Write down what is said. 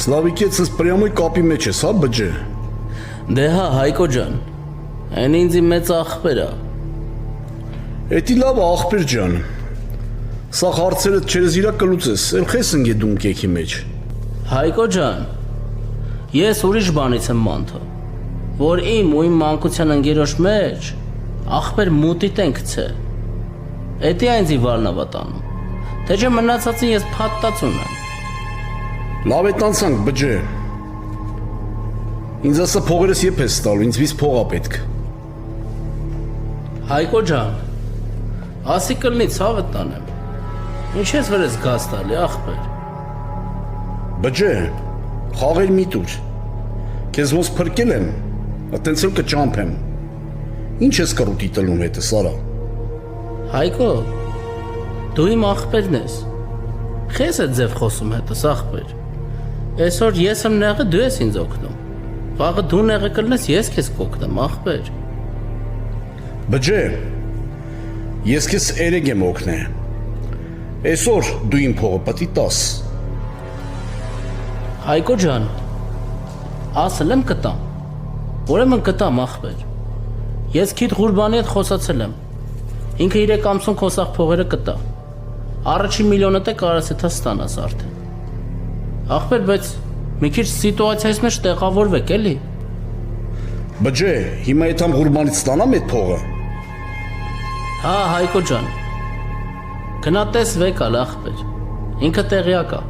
Սլավիկեցս պրյամոյ կապի մեջ ես, հա բջե։ Դե հա Հայկո ջան, այն ինձի մեծ աղբեր է։ Էդի լավ աղբեր ջան։ Սա հարցերդ չերես իրա կլուծես, էլ խես ընգե դուն կեքի մեջ։ Հայկո ջան, ես ուրիշ բանից եմ մանթը, որ իմ ու իմ մանկության ընկերոջ մեջ աղբեր մուտի տեն գցե։ Էդի այնձի վարնավատանում, թե չէ մնացածին ես փատտած ունեմ։ Լավ էտ անցանք բջե։ Ինձ ասա փողերս եփ ես տալու, ինձ վից փող ա պետք։ Հայկո ջան, ասի կլնի ցավը տանեմ։ Ինչ ես վրես գազ տալի աղբեր։ Բջե, խաղեր մի տուր։ Քեզ ոնց փրկել եմ, այտենց էլ կճամփեմ։ Ինչ ես կռուտի տլում հետս արա։ Հայկո, դու իմ աղբերն ես։ Խես է ձև խոսում հետս աղբեր։ Այսօր ես եմ նեղը, դու ես ինձ օգնում։ Վաղը դու նեղը կլնես, ես քեզ կօգնեմ աղբեր։ Բջե, ես քեզ երեկ եմ օգնե։ Այսօր դու իմ փողը պատի տաս։ Հայկո ջան, ասել եմ կտամ։ Ուրեմն կտամ աղբեր։ Ես քիթ Ղուրբանի հետ խոսացել եմ։ Ինքը 3 ամսում քոսախ փողերը կտա։ Առաջին միլիոնը դե կարաս է ստանաս արդեն։ Աղբեր, բայց մի քիչ սիտուացիայից մեջ տեղավորվեք էլի։ Բջե, հիմա այդ համ Ղուրբանից ստանամ այդ փողը։ Հա, Հայկո ջան։ Գնա տես վեկալ աղբեր։ Ինքը տեղյակ է։